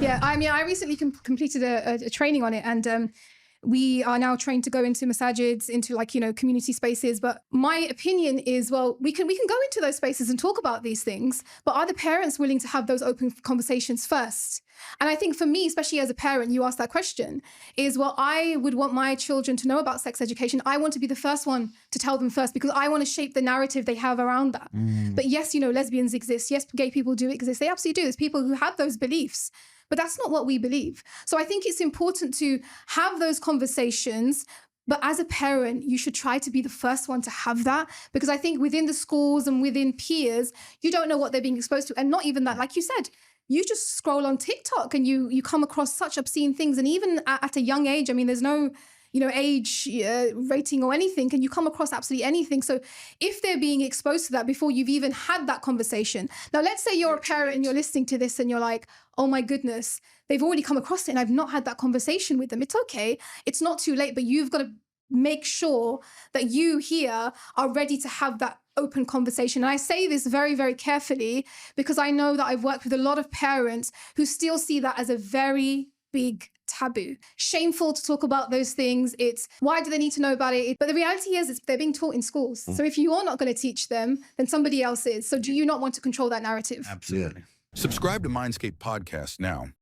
Yeah, I mean, I recently completed a training on it, and we are now trained to go into masajids, into like, you know, community spaces. But my opinion is, well, we can go into those spaces and talk about these things, but are the parents willing to have those open conversations first? And I think for me, especially as a parent, you asked that question, is, well, I would want my children to know about sex education. I want to be the first one to tell them first, because I want to shape the narrative they have around that. But yes, you know, lesbians exist. Yes, gay people do exist. They absolutely do. There's people who have those beliefs. But that's not what we believe. So I think it's important to have those conversations. But as a parent, you should try to be the first one to have that, because I think within the schools and within peers, you don't know what they're being exposed to. And not even that, like you said, you just scroll on TikTok and you come across such obscene things. And even at a young age, I mean, there's no, you know, age rating or anything, and you come across absolutely anything. So if they're being exposed to that before you've even had that conversation. Now, let's say you're a parent and you're listening to this and you're like, oh my goodness, they've already come across it and I've not had that conversation with them. It's okay. It's not too late, but you've got to make sure that you here are ready to have that open conversation. And I say this very, very carefully, because I know that I've worked with a lot of parents who still see that as a very big taboo. Shameful to talk about those things. It's why do they need to know about it? But the reality is they're being taught in schools. So if you're not going to teach them, then somebody else is. So do you not want to control that narrative? Absolutely. Subscribe to Mindscape Podcast now,